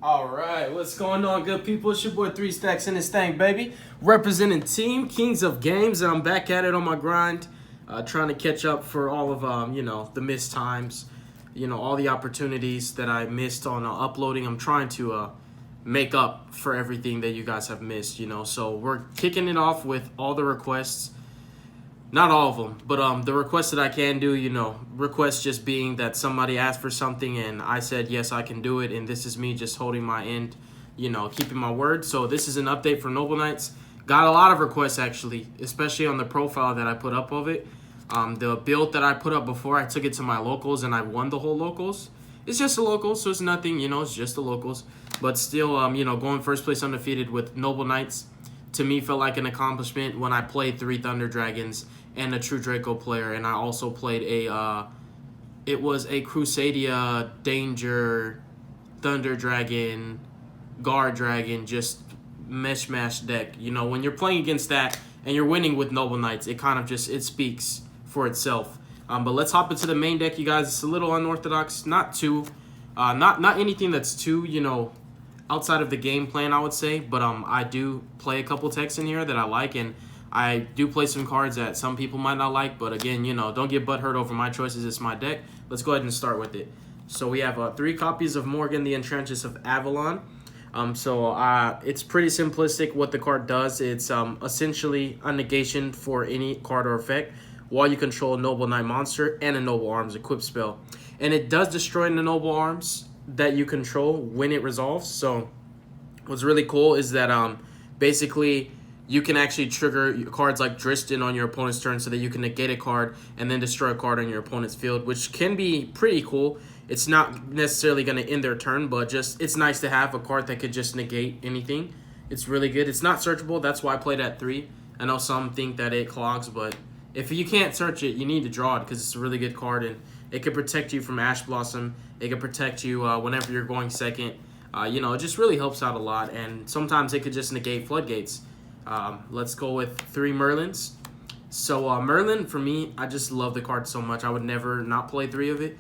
All right, what's going on, good people? It's your boy Three Stacks in this thing, baby. Representing Team Kings of Games, and I'm back at it on my grind, trying to catch up for all of the missed times, all the opportunities that I missed on uploading. I'm trying to make up for everything that you guys have missed, So we're kicking it off with all the requests. Not all of them, but the requests that I can do, requests just being that somebody asked for something and I said, yes, I can do it. And this is me just holding my end, keeping my word. So this is an update for Noble Knights. Got a lot of requests, actually, especially on the profile that I put up of it. The build that I put up before, I took it to my locals and I won the whole locals. It's just the locals, so it's nothing, it's just the locals. But still, going first place undefeated with Noble Knights, to me, felt like an accomplishment when I played 3 Thunder Dragons and a True Draco player, and I also played it was a Crusadia, Danger, Thunder Dragon, Guard Dragon, just mishmash deck. When you're playing against that and you're winning with Noble Knights, it kind of it speaks for itself. But let's hop into the main deck, you guys. It's a little unorthodox, not anything that's too, outside of the game plan, I would say, but I do play a couple techs in here that I like, and I do play some cards that some people might not like, but again, don't get butthurt over my choices. It's my deck. Let's go ahead and start with it. So we have 3 copies of Morgan the Enchantress of Avalon. It's pretty simplistic what the card does. It's essentially a negation for any card or effect while you control a Noble Knight monster and a Noble Arms equipped spell. And it does destroy the Noble Arms that you control when it resolves. So what's really cool is that basically you can actually trigger cards like Driston on your opponent's turn so that you can negate a card and then destroy a card on your opponent's field, which can be pretty cool. It's not necessarily going to end their turn, but it's nice to have a card that could just negate anything. It's really good. It's not searchable. That's why I played at 3. I know some think that it clogs, but if you can't search it, you need to draw it because it's a really good card, and it can protect you from Ash Blossom. It can protect you whenever you're going second. It just really helps out a lot, and sometimes it could just negate Floodgates. Let's go with 3 Merlins. So Merlin, for me, I just love the card so much. I would never not play 3 of it.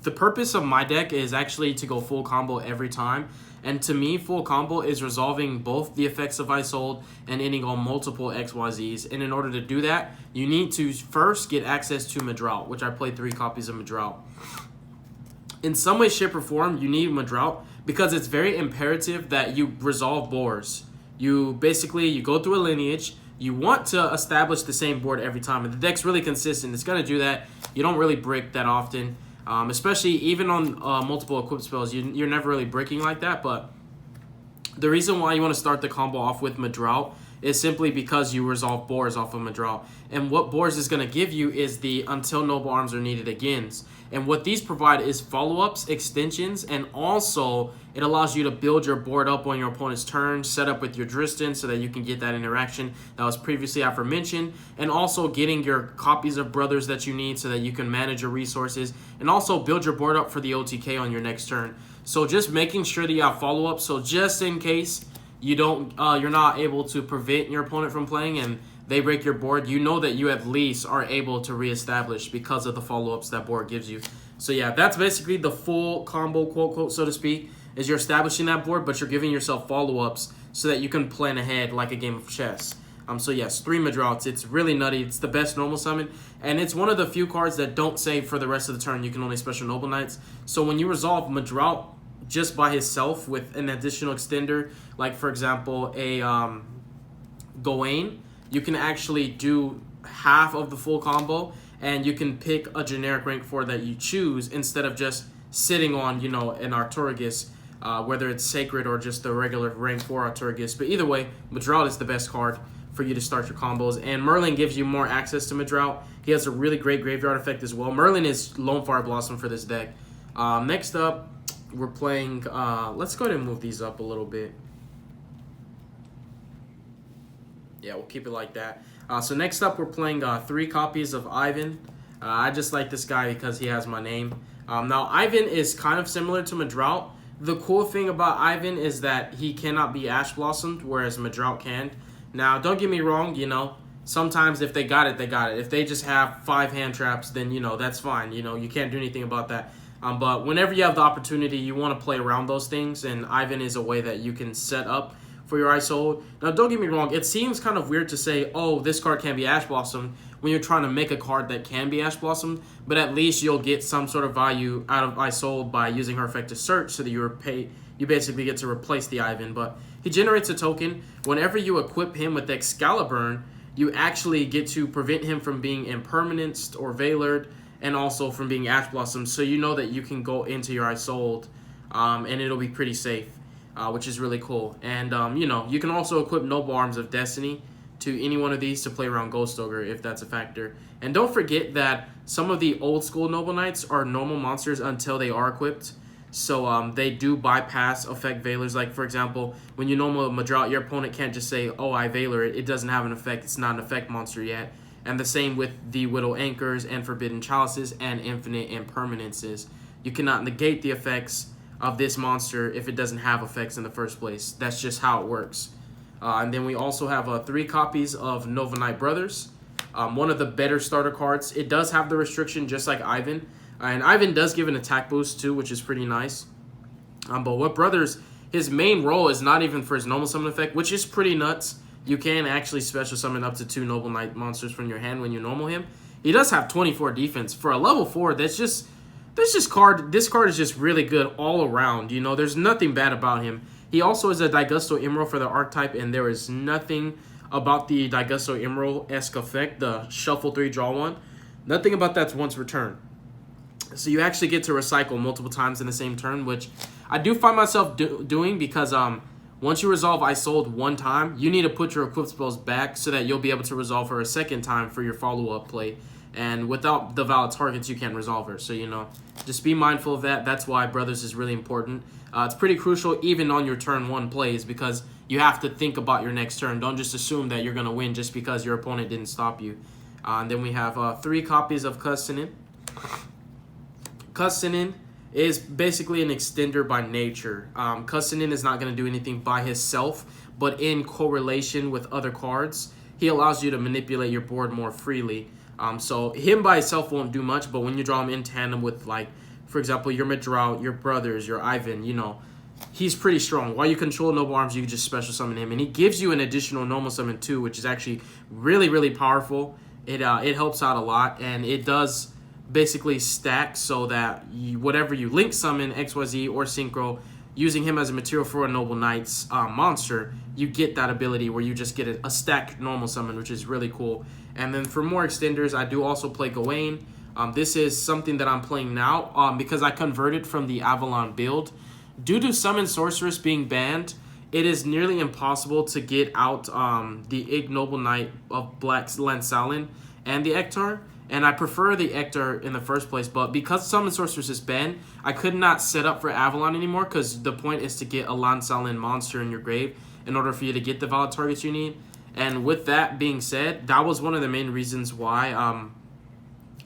The purpose of my deck is actually to go full combo every time. And to me, full combo is resolving both the effects of Isold and ending on multiple XYZs. And in order to do that, you need to first get access to Madrout, which I played 3 copies of Madrout. In some way, shape, or form, you need Madrout because it's very imperative that you resolve boars. You go through a lineage. You want to establish the same board every time. And the deck's really consistent. It's going to do that. You don't really brick that often. Especially even on multiple equipped spells, you're never really breaking like that. But the reason why you want to start the combo off with Madrout is simply because you resolve boars off of Madrout. And what boars is going to give you is the until Noble Arms are needed agains. And what these provide is follow-ups, extensions, and also it allows you to build your board up on your opponent's turn, set up with your Driston so that you can get that interaction that was previously aforementioned, and also getting your copies of Brothers that you need so that you can manage your resources, and also build your board up for the OTK on your next turn. So just making sure that you have follow-up, so just in case you're not able to prevent your opponent from playing and they break your board, you know that you at least are able to reestablish because of the follow-ups that board gives you. So yeah, that's basically the full combo, quote, so to speak, is you're establishing that board, but you're giving yourself follow-ups so that you can plan ahead like a game of chess. So yes, 3 Madrouts. It's really nutty. It's the best normal summon, and it's one of the few cards that don't save for the rest of the turn. You can only special Noble Knights. So when you resolve Madrout just by himself with an additional extender, like for example a Gawain, you can actually do half of the full combo, and you can pick a generic rank 4 that you choose instead of just sitting on, an Artorigus, whether it's Sacred or just the regular rank 4 Artorigus. But either way, Madrout is the best card for you to start your combos, and Merlin gives you more access to Madrout. He has a really great graveyard effect as well. Merlin is Lone Fire Blossom for this deck. Next up, we're playing, let's go ahead and move these up a little bit. Yeah, we'll keep it like that. So next up, we're playing 3 copies of Ivan. I just like this guy because he has my name. Now, Ivan is kind of similar to Madrout. The cool thing about Ivan is that he cannot be Ash Blossomed, whereas Madrout can. Now, don't get me wrong, sometimes if they got it, they got it. If they just have 5 hand traps, then, that's fine. You can't do anything about that. But whenever you have the opportunity, you want to play around those things, and Ivan is a way that you can set up for your Ice Hold. Now, don't get me wrong, it seems kind of weird to say, oh, this card can't be Ash Blossom when you're trying to make a card that can be Ash Blossom, but at least you'll get some sort of value out of Ice Hold by using her effect to search, so that you basically get to replace the Ivan. But he generates a token. Whenever you equip him with Excalibur, you actually get to prevent him from being Impermanenced or Veilered, and also from being Ash Blossom, so you know that you can go into your Ice Hold, and it'll be pretty safe, which is really cool. And, you can also equip Noble Arms of Destiny to any one of these to play around Ghost Ogre, if that's a factor. And don't forget that some of the old school Noble Knights are normal monsters until they are equipped, so they do bypass effect Veilers. Like, for example, when you normal Madral, your opponent can't just say, oh, I Veiler it. It doesn't have an effect. It's not an effect monster yet. And the same with the Widow Anchors and Forbidden Chalices and Infinite Impermanences. You cannot negate the effects of this monster if it doesn't have effects in the first place. That's just how it works. And then we also have 3 copies of Nova Knight Brothers. One of the better starter cards. It does have the restriction just like Ivan. And Ivan does give an attack boost too, which is pretty nice. But what Brothers, his main role is not even for his normal summon effect, which is pretty nuts. You can actually special summon up to 2 Noble Knight monsters from your hand when you normal him. He does have 24 defense. For a level 4, this card is just really good all around. There's nothing bad about him. He also is a Daigusto Emerald for the archetype, and there is nothing about the Daigusto Emerald-esque effect, the shuffle 3, draw 1. Nothing about that's once returned. So you actually get to recycle multiple times in the same turn, which I do find myself doing because once you resolve Ice Hold one time, you need to put your equipped spells back so that you'll be able to resolve her a second time for your follow-up play. And without the valid targets, you can't resolve her. So, just be mindful of that. That's why Brothers is really important. It's pretty crucial even on your turn 1 plays because you have to think about your next turn. Don't just assume that you're going to win just because your opponent didn't stop you. And then we have 3 copies of Cussinin. Cussinin is basically an extender by nature. Cussinin is not going to do anything by himself, but in correlation with other cards, he allows you to manipulate your board more freely. So him by himself won't do much, but when you draw him in tandem with, like, for example, your Madral, your Brothers, your Ivan, he's pretty strong. While you control Noble Arms, you can just special summon him, and he gives you an additional normal summon too, which is actually really, really powerful. It helps out a lot, and it does basically stack so that whatever you link summon, XYZ or Synchro, using him as a material for a Noble Knight's monster, you get that ability where you just get a stacked normal summon, which is really cool. And then for more extenders, I do also play Gawain. This is something that I'm playing now because I converted from the Avalon build. Due to Summon Sorceress being banned, it is nearly impossible to get out the Ignoble Knight of Black Lansalin and the Ektar. And I prefer the Ektar in the first place, but because Summon Sorceress is banned, I could not set up for Avalon anymore because the point is to get a Lansalin monster in your grave in order for you to get the valid targets you need. And with that being said, that was one of the main reasons why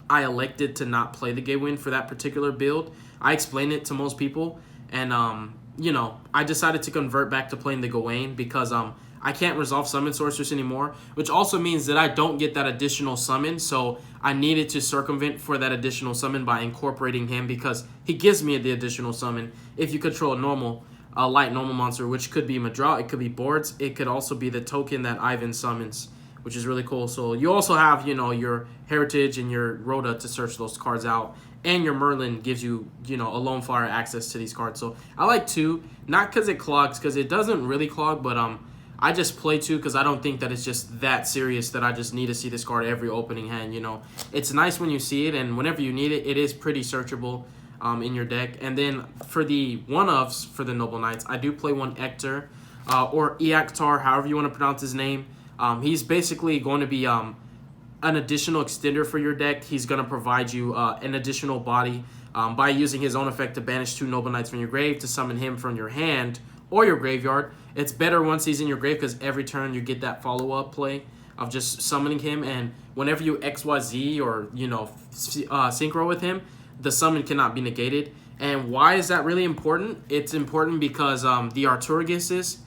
I elected to not play the Gawain for that particular build. I explained it to most people, and I decided to convert back to playing the Gawain because I can't resolve Summon Sorceress anymore, which also means that I don't get that additional summon, so I needed to circumvent for that additional summon by incorporating him because he gives me the additional summon if you control a light normal monster, which could be Madral, it could be boards, it could also be the token that Ivan summons, which is really cool. So you also have, your Heritage and your Rhoda to search those cards out, and your Merlin gives you, a Lone Flyer access to these cards. So I like 2, not because it clogs, because it doesn't really clog, but I just play 2 because I don't think that it's just that serious that I just need to see this card every opening hand, It's nice when you see it, and whenever you need it, it is pretty searchable in your deck. And then for the one-ofs for the Noble Knights, I do play one Ektar, or Eaktar, however you want to pronounce his name. He's basically going to be an additional extender for your deck. He's going to provide you an additional body by using his own effect to banish 2 Noble Knights from your grave to summon him from your hand or your graveyard. It's better once he's in your grave because every turn you get that follow-up play of just summoning him, and whenever you XYZ or, synchro with him, the summon cannot be negated. And why is that really important? It's important because the Arturguses,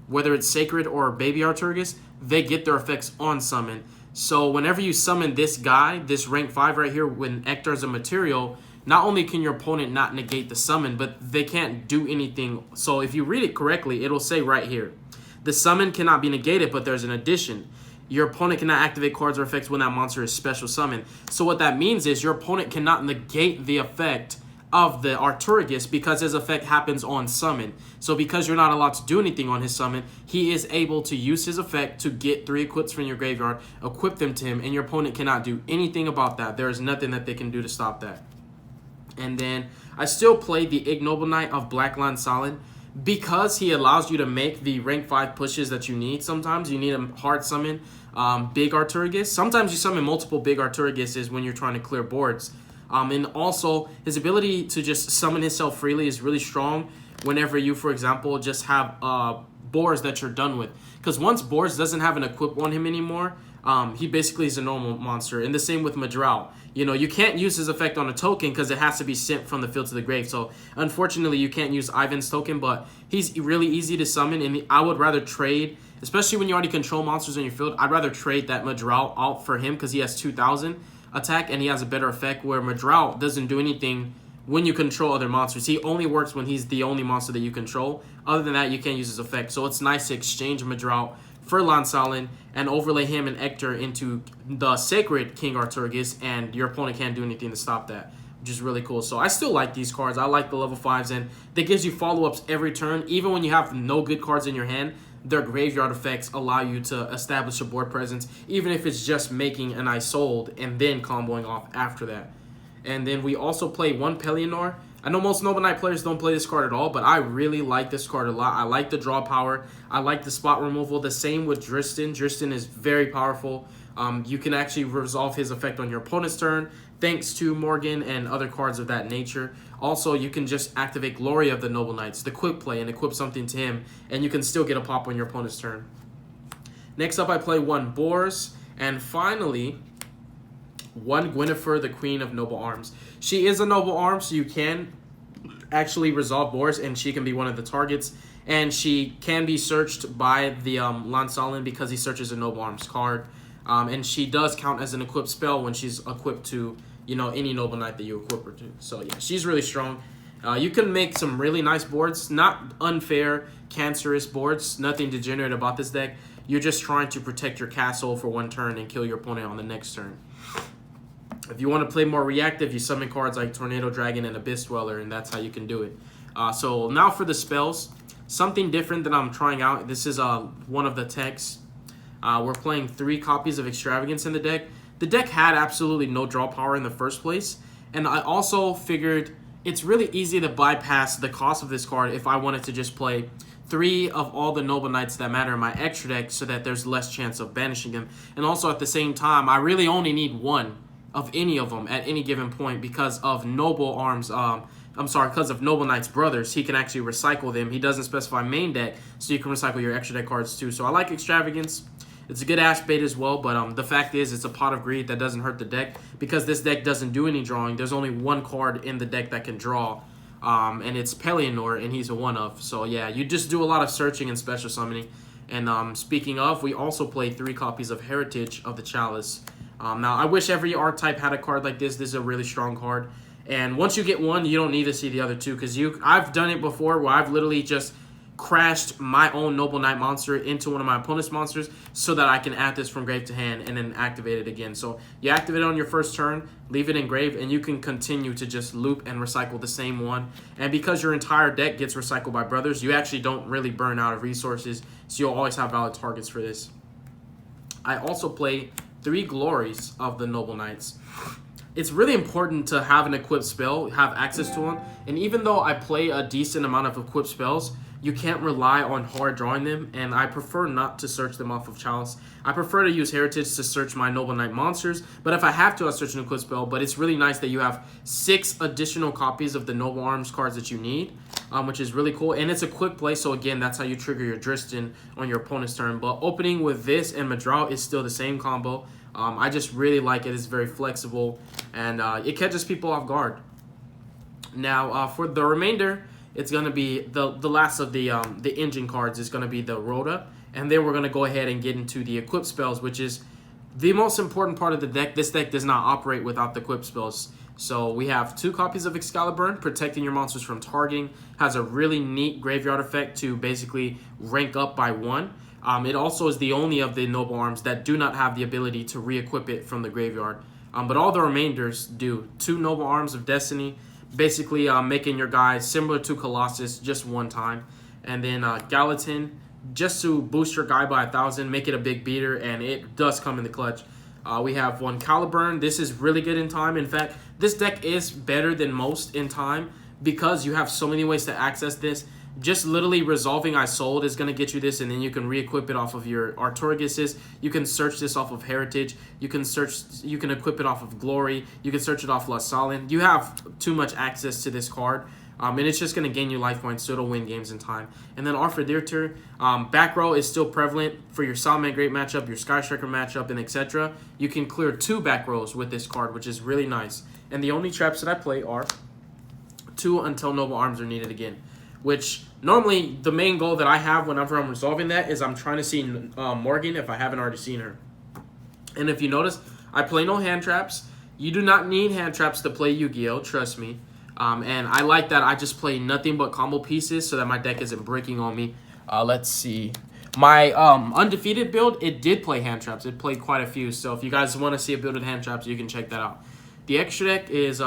whether it's Sacred or Baby Arturgus, they get their effects on summon. So whenever you summon this guy, this rank 5 right here, when Ektar's a material, not only can your opponent not negate the summon, but they can't do anything. So if you read it correctly, it'll say right here, the summon cannot be negated, but there's an addition. Your opponent cannot activate cards or effects when that monster is special summoned. So what that means is your opponent cannot negate the effect of the Arcturus because his effect happens on summon. So because you're not allowed to do anything on his summon, he is able to use his effect to get 3 equips from your graveyard, equip them to him, and your opponent cannot do anything about that. There is nothing that they can do to stop that. And then I still play the Ignoble Knight of Black Lansolin because he allows you to make the rank 5 pushes that you need. Sometimes you need a hard summon big Arcturus. Sometimes you summon multiple big Arcturuses when you're trying to clear boards. And also, his ability to just summon himself freely is really strong whenever you, for example, just have boars that you're done with. Because once boars doesn't have an equip on him anymore, he basically is a normal monster. And the same with Madral. You know, you can't use his effect on a token because it has to be sent from the field to the grave. So, unfortunately, you can't use Ivan's token, but he's really easy to summon. And I would rather trade, especially when you already control monsters in your field, I'd rather trade that Madral out for him because he has 2,000 attack and he has a better effect, where Madral doesn't do anything when you control other monsters. He only works when he's the only monster that you control. Other than that, you can't use his effect. So it's nice to exchange Madral for Lansolin and overlay him and Ector into the Sacred King Arcturus, and your opponent can't do anything to stop that, which is really cool. So I still like these cards. I like the level 5s, and that gives you follow-ups every turn. Even when you have no good cards in your hand, their graveyard effects allow you to establish a board presence, even if it's just making an Isolde and then comboing off after that. And then we also play one Pellinor. I know most Noble Knight players don't play this card at all, but I really like this card a lot. I like the draw power. I like the spot removal. The same with Dristan. Dristan is very powerful. You can actually resolve his effect on your opponent's turn, thanks to Morgan and other cards of that nature. Also, you can just activate Glory of the Noble Knights, the quick play, and equip something to him, and you can still get a pop on your opponent's turn. Next up, I play one Boars, and finally, one Gwynnifer, the Queen of Noble Arms. She is a Noble Arm, so you can actually resolve Boars, and she can be one of the targets. And she can be searched by the Lansolin because he searches a Noble Arms card. And she does count as an equipped spell when she's equipped to, you know, any Noble Knight that you equip her to. So yeah, she's really strong. You can make some really nice boards, not unfair, cancerous boards. Nothing degenerate about this deck. You're just trying to protect your castle for one turn and kill your opponent on the next turn. If you want to play more reactive, you summon cards like Tornado Dragon and Abyss Dweller, and that's how you can do it. So now for the spells, something different that I'm trying out. This is one of the techs. We're playing 3 copies of Extravagance in the deck. The deck had absolutely no draw power in the first place, and I also figured it's really easy to bypass the cost of this card if I wanted to just play 3 of all the Noble Knights that matter in my extra deck so that there's less chance of banishing them. And also at the same time, I really only need 1 of any of them at any given point because of Noble Arms. Because of Noble Knight's brothers, he can actually recycle them. He doesn't specify main deck, so you can recycle your extra deck cards too. So I like Extravagance. It's a good Ash bait as well, but the fact is it's a Pot of Greed that doesn't hurt the deck because this deck doesn't do any drawing. There's only 1 card in the deck that can draw, and it's Pellinor, and he's a 1-of. So yeah, you just do a lot of searching and special summoning. And speaking of, we also play 3 copies of Heritage of the Chalice. Now, I wish every archetype had a card like this. This is a really strong card. And once you get one, you don't need to see the other 2 because I've done it before where I've literally just crashed my own Noble Knight monster into one of my opponent's monsters so that I can add this from grave to hand and then activate it again. So you activate it on your first turn, leave it in grave, and you can continue to just loop and recycle the same one. And because your entire deck gets recycled by brothers, you actually don't really burn out of resources, so you'll always have valid targets for this. I also play 3 Glories of the Noble Knights. It's really important to have an equipped spell, have access to one, and even though I play a decent amount of equipped spells, you can't rely on hard drawing them, and I prefer not to search them off of Chalice. I prefer to use Heritage to search my Noble Knight monsters, but if I have to, I'll search an equipped spell. But it's really nice that you have 6 additional copies of the Noble Arms cards that you need, which is really cool. And it's a quick play, so again, that's how you trigger your Dristan on your opponent's turn. But opening with this and Madral is still the same combo. I just really like it. It's very flexible, and it catches people off guard. Now, for the remainder, it's going to be the last of the engine cards is going to be the Rhoda. And then we're going to go ahead and get into the equip spells, which is the most important part of the deck. This deck does not operate without the equip spells. So we have 2 copies of Excalibur, protecting your monsters from targeting. Has a really neat graveyard effect to basically rank up by 1. It also is the only of the Noble Arms that do not have the ability to re-equip it from the graveyard. But all the remainders do. 2 Noble Arms of Destiny, basically making your guy similar to Colossus just 1 time. And then Gallatin, just to boost your guy by 1,000, make it a big beater, and it does come in the clutch. We have 1 Caliburn. This is really good in time. In fact, this deck is better than most in time because you have so many ways to access this. Just literally resolving I Sold is going to get you this, and then you can re-equip it off of your Artorigases. You can search this off of Heritage. You can equip it off of Glory. You can search it off Lassalin. You have too much access to this card. And it's just going to gain you life points, so it'll win games in time. And then Arthur back row is still prevalent for your Solomon Great matchup, your Sky Striker matchup, and etc. You can clear 2 back rows with this card, which is really nice. And the only traps that I play are 2 until Noble Arms are needed again, which normally the main goal that I have whenever I'm resolving that is I'm trying to see Morgan if I haven't already seen her. And if you notice, I play no hand traps. You do not need hand traps to play Yu-Gi-Oh! Trust me. And I like that I just play nothing but combo pieces so that my deck isn't breaking on me. Let's see. My undefeated build, it did play hand traps. It played quite a few. So if you guys want to see a build with hand traps, you can check that out. The extra deck is 2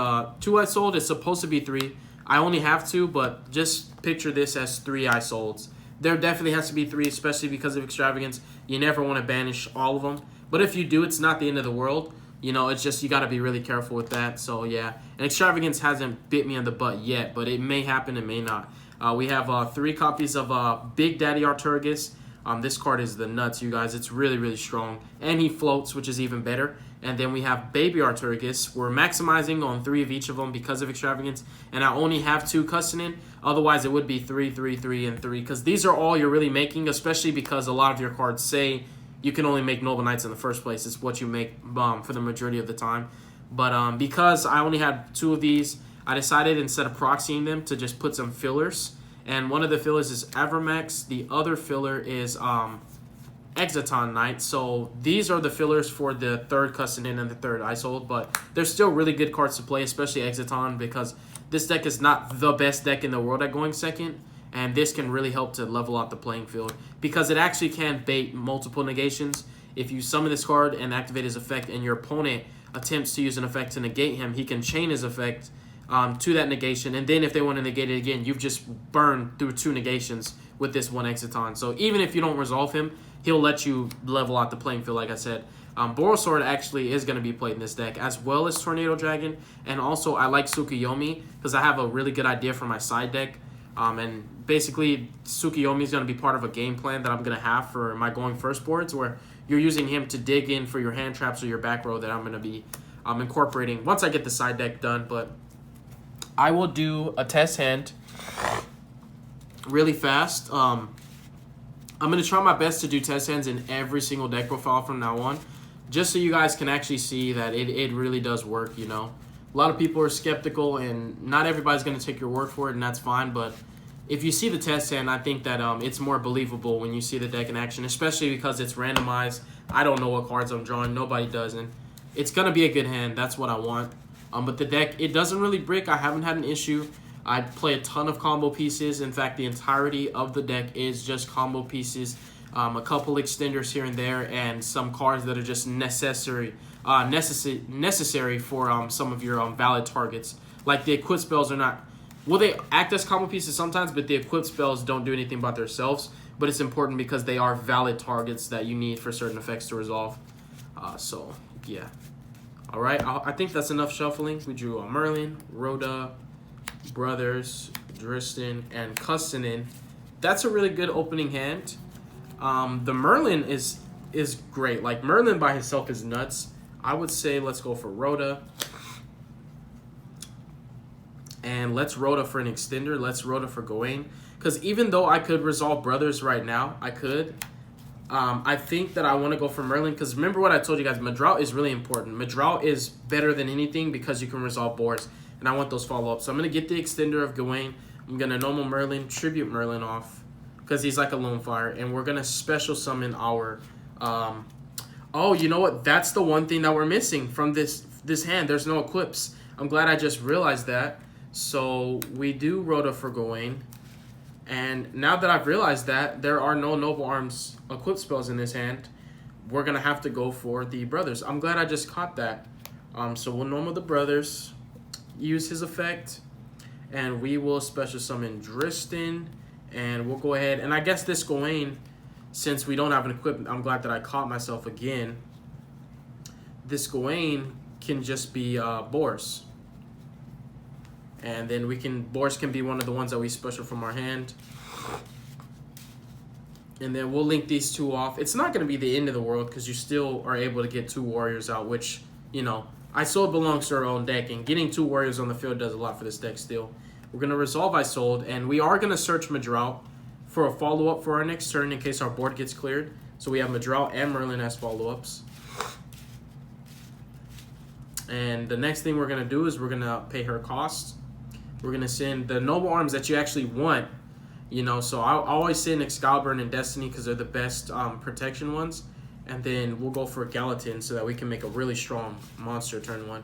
I Sold. It's supposed to be 3. I only have 2, but just picture this as 3 I Solds. There definitely has to be 3, especially because of Extravagance. You never want to banish all of them. But if you do, it's not the end of the world. You know, it's just you got to be really careful with that. So, yeah. And Extravagance hasn't bit me on the butt yet, but it may happen, it may not. We have 3 copies of Big Daddy Arturgus. This card is the nuts, you guys. It's really, really strong. And he floats, which is even better. And then we have Baby Arturgus. We're maximizing on 3 of each of them because of Extravagance. And I only have 2 Custonin. Otherwise, it would be 3, 3, 3, and 3. Because these are all you're really making, especially because a lot of your cards say you can only make Noble Knights in the first place. It's what you make for the majority of the time. But because I only had 2 of these, I decided instead of proxying them to just put some fillers. And one of the fillers is Avermax. The other filler is Exaton Knight. So these are the fillers for the 3rd Custonin and the 3rd I Sold. But they're still really good cards to play, especially Exaton, because this deck is not the best deck in the world at going second. And this can really help to level out the playing field because it actually can bait multiple negations. If you summon this card and activate his effect and your opponent attempts to use an effect to negate him, he can chain his effect to that negation. And then if they want to negate it again, you've just burned through 2 negations with this 1 Exaton. So even if you don't resolve him, he'll let you level out the playing field, like I said. Borosword actually is going to be played in this deck, as well as Tornado Dragon. And also, I like Tsukuyomi because I have a really good idea for my side deck. And basically, Tsukuyomi is going to be part of a game plan that I'm going to have for my going first boards, where you're using him to dig in for your hand traps or your back row that I'm going to be incorporating once I get the side deck done. But I will do a test hand really fast. I'm going to try my best to do test hands in every single deck profile from now on, just so you guys can actually see that it really does work, you know. A lot of people are skeptical, and not everybody's going to take your word for it, and that's fine. But if you see the test hand, I think that it's more believable when you see the deck in action, especially because it's randomized. I don't know what cards I'm drawing. Nobody does, and it's going to be a good hand. That's what I want. But the deck, it doesn't really brick. I haven't had an issue. I play a ton of combo pieces. In fact, the entirety of the deck is just combo pieces. A couple extenders here and there, and some cards that are just necessary for some of your valid targets. Like the equip spells are not, well, they act as combo pieces sometimes, but the equip spells don't do anything by themselves. But it's important because they are valid targets that you need for certain effects to resolve. So yeah. All right, I think that's enough shuffling. We drew Merlin, Rhoda, Brothers, Dristan, and Custonin. That's a really good opening hand. The Merlin is great. Like, Merlin by himself is nuts. I would say let's go for Rhoda. And let's Rhoda for an extender. Let's Rhoda for Gawain. Because even though I could resolve Brothers right now, I could. I think that I want to go for Merlin. Because remember what I told you guys, Madral is really important. Madral is better than anything because you can resolve boards. And I want those follow-ups. So I'm going to get the extender of Gawain. I'm going to normal Merlin, tribute Merlin off, because he's like a lone fire. And we're going to special summon our... oh, you know what? That's the one thing that we're missing from this hand. There's no equips. I'm glad I just realized that. So we do Rhoda for Gawain. And now that I've realized that there are no Noble Arms equipped spells in this hand, we're going to have to go for the brothers. I'm glad I just caught that. So we'll normal the brothers, use his effect, and we will special summon Dristan. And we'll go ahead. And I guess this Gawain, since we don't have an equipment, I'm glad that I caught myself again. This Gawain can just be Boris. And then Boris can be one of the ones that we special from our hand. And then we'll link these two off. It's not going to be the end of the world because you still are able to get 2 warriors out, which, you know, Isolde belongs to our own deck. And getting 2 warriors on the field does a lot for this deck still. We're going to resolve Isolde, and we are going to search Madrout for a follow-up for our next turn in case our board gets cleared. So we have Madrout and Merlin as follow-ups. And the next thing we're going to do is we're going to pay her cost. We're going to send the Noble Arms that you actually want. You know, so I always send Excalibur and Destiny because they're the best protection ones. And then we'll go for Gallatin so that we can make a really strong monster turn 1.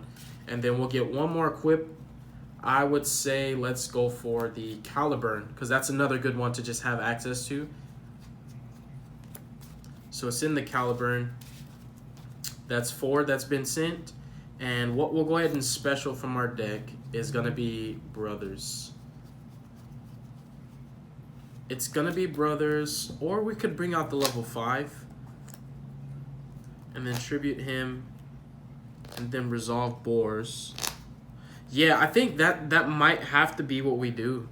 And then we'll get one more equip. I would say let's go for the Caliburn because that's another good one to just have access to. So it's in the Caliburn. That's 4 that's been sent. And what we'll go ahead and special from our deck is going to be Brothers. It's going to be Brothers, or we could bring out the level 5 and then tribute him and then resolve Boars. Yeah, I think that might have to be what we do.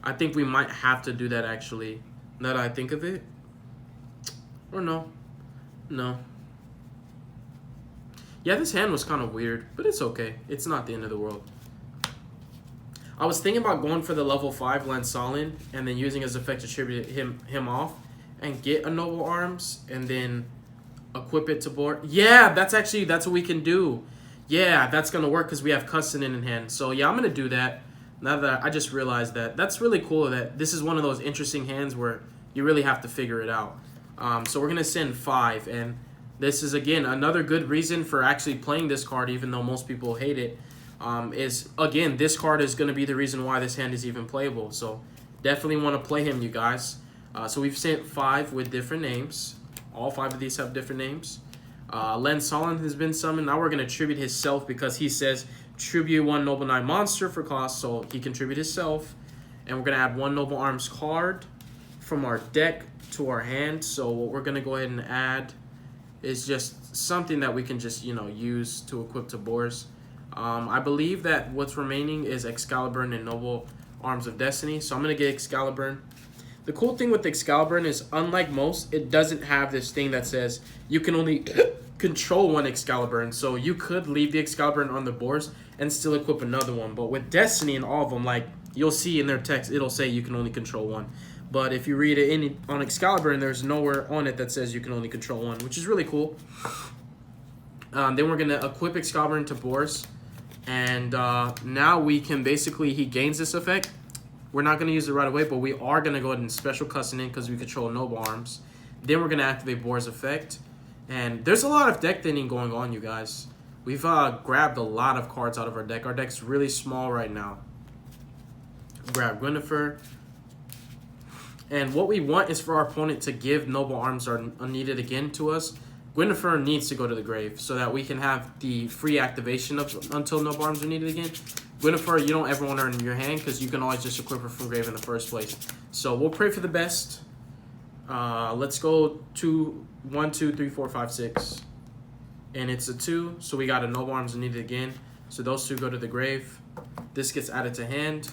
I think we might have to do that actually, now that I think of it. Or no. No. Yeah, this hand was kind of weird, but it's okay. It's not the end of the world. I was thinking about going for the level 5 Lansolin and then using his effect to tribute him off and get a Noble Arms and then equip it to board. Yeah, that's what we can do. Yeah, that's going to work because we have Cussinin in hand. So yeah, I'm going to do that. Now that I just realized that. That's really cool that this is one of those interesting hands where you really have to figure it out. So we're going to send 5, and this is, again, another good reason for actually playing this card, even though most people hate it, is, again, this card is going to be the reason why this hand is even playable. So definitely want to play him, you guys. So we've sent 5 with different names. All 5 of these have different names. Lansolin has been summoned. Now we're going to tribute himself because he says tribute 1 Noble Knight monster for cost, so he can tribute himself. And we're going to add 1 Noble Arms card from our deck to our hand. So what we're going to go ahead and add is just something that we can just, you know, use to equip to Boars. I believe that what's remaining is Excalibur and Noble Arms of Destiny. So I'm going to get Excalibur. The cool thing with Excalibur is, unlike most, it doesn't have this thing that says you can only control 1 Excalibur. And so you could leave the Excalibur on the boards and still equip another one. But with Destiny and all of them, like you'll see in their text, it'll say you can only control 1. But if you read it on Excalibur, and there's nowhere on it that says you can only control 1, which is really cool. Then we're going to equip Excalibur into Boars. And now we can basically, he gains this effect. We're not going to use it right away, but we are going to go ahead and special cussing in because we control Noble Arms. Then we're going to activate Boar's effect. And there's a lot of deck thinning going on, you guys. We've grabbed a lot of cards out of our deck. Our deck's really small right now. Grab Gwynnefer. And what we want is for our opponent to give Noble Arms are unneeded again to us. Gwynnefer needs to go to the grave so that we can have the free activation of until Noble Arms are needed again. Gwynnefer, you don't ever want her in your hand because you can always just equip her from grave in the first place. So we'll pray for the best. Let's go to 1, 2, 3, 4, 5, 6. And it's a 2, so we got a Noble Arms needed again. So those 2 go to the grave. This gets added to hand.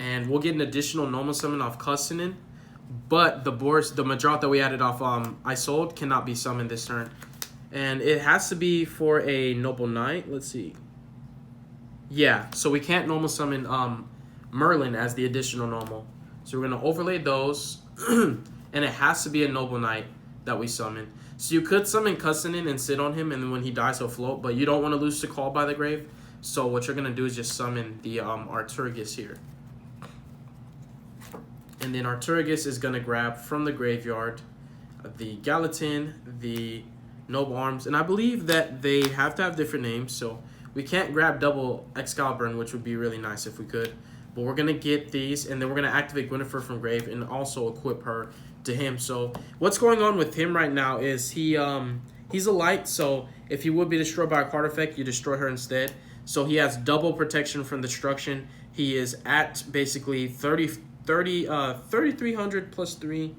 And we'll get an additional normal summon off Cussinin. But the Madrout that we added off Isolde cannot be summoned this turn. And it has to be for a Noble Knight. Let's see. Yeah, so we can't normal summon Merlin as the additional normal. So we're going to overlay those. And it has to be a Noble Knight that we summon. So you could summon Cussinin and sit on him, and then when he dies, he'll float. But you don't want to lose to Call by the Grave. So what you're going to do is just summon the Arturgus here. And then Arturgus is going to grab from the graveyard the Gallatin, the Noble Arms. And I believe that they have to have different names, so we can't grab double Excalibur, which would be really nice if we could. But we're going to get these, and then we're going to activate Gwynfor from Grave and also equip her to him. So what's going on with him right now is he's a light, so if he would be destroyed by a card effect, you destroy her instead. So he has double protection from destruction. He is at basically 3,300 plus 3.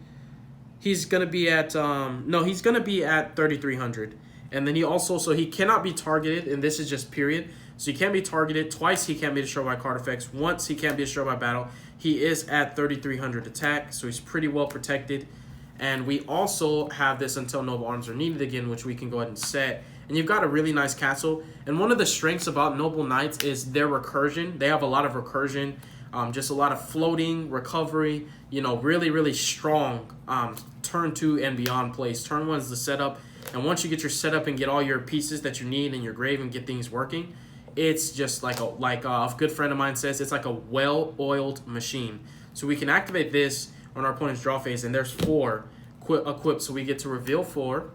He's going to be at, he's going to be at 3,300. And then he also, so he cannot be targeted, and this is just period. So he can't be targeted. Twice he can't be destroyed by card effects. Once he can't be destroyed by battle. He is at 3,300 attack, so he's pretty well protected. And we also have this until Noble Arms are needed again, which we can go ahead and set. And you've got a really nice castle. And one of the strengths about Noble Knights is their recursion. They have a lot of recursion, just a lot of floating, recovery, really, really strong turn 2 and beyond plays. Turn 1 is the setup. And once you get your setup and get all your pieces that you need in your grave and get things working, it's just like a good friend of mine says, it's like a well-oiled machine. So we can activate this on our opponent's draw phase, and there's 4 equipped, so we get to reveal 4.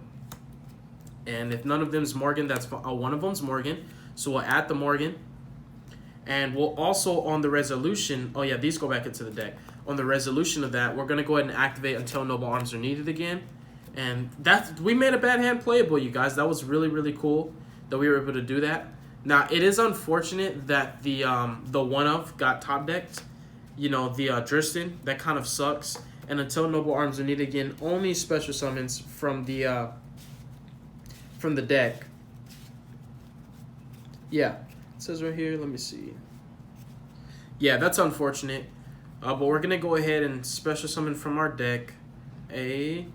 And if none of them is Morgan, that's one of them's Morgan. So we'll add the Morgan. And we'll also, on the resolution, oh yeah, these go back into the deck. On the resolution of that, we're going to go ahead and activate until Noble Arms are needed again. And we made a bad hand playable, you guys. That was really, really cool that we were able to do that. Now, it is unfortunate that the one-of got top decked. The Dristan, that kind of sucks. And until Noble Arms are needed again, only special summons from the deck. Yeah, it says right here, let me see. Yeah, that's unfortunate. But we're going to go ahead and special summon from our deck a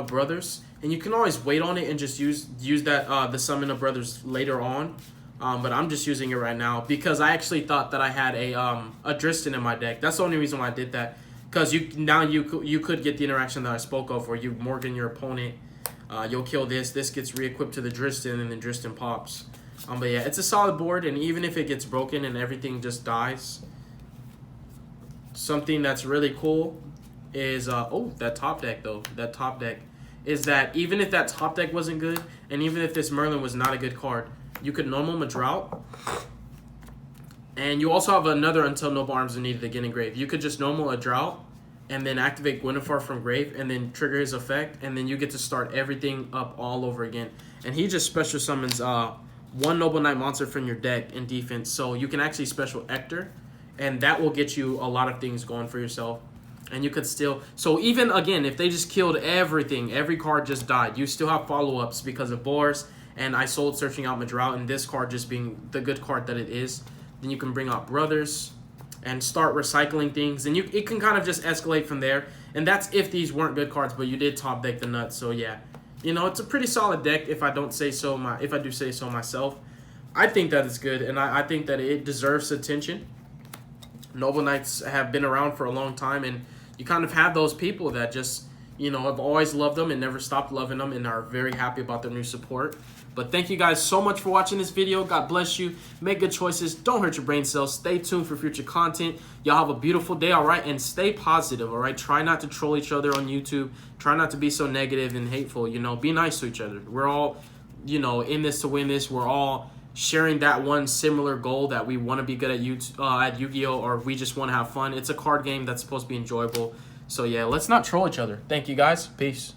Brothers. And you can always wait on it and just use that the summon of Brothers later on. But I'm just using it right now because I actually thought that I had a Dristan in my deck. That's the only reason why I did that. Because you could get the interaction that I spoke of where you Morgan your opponent. You'll kill this. This gets re-equipped to the Dristan, and then Dristan pops. But yeah, it's a solid board, and even if it gets broken and everything just dies, something that's really cool is that top deck though. That top deck is that even if that top deck wasn't good, and even if this Merlin was not a good card, you could normal Madrout, and you also have another until Noble Arms are needed again in Grave. You could just normal a Drought, and then activate Gwynfor from Grave, and then trigger his effect, and then you get to start everything up all over again. And he just special summons one Noble Knight monster from your deck in defense, so you can actually special Ector, and that will get you a lot of things going for yourself. And you could still, so even again, if they just killed everything, every card just died, you still have follow-ups because of Boris and I sold Searching Out Madrout, and this card just being the good card that it is. Then you can bring out Brothers and start recycling things, and it can kind of just escalate from there. And that's if these weren't good cards, but you did top deck the nuts. So yeah, it's a pretty solid deck if I do say so myself. I think that it's good, and I think that it deserves attention. Noble Knights have been around for a long time, and you kind of have those people that just, have always loved them and never stopped loving them and are very happy about their new support. But thank you guys so much for watching this video. God bless you. Make good choices. Don't hurt your brain cells. Stay tuned for future content. Y'all have a beautiful day, all right? And stay positive, all right? Try not to troll each other on YouTube. Try not to be so negative and hateful, Be nice to each other. We're all, in this to win this. We're all sharing that one similar goal that we want to be good at Yu-Gi-Oh! Or we just want to have fun. It's a card game that's supposed to be enjoyable. So yeah, let's not troll each other. Thank you guys. Peace.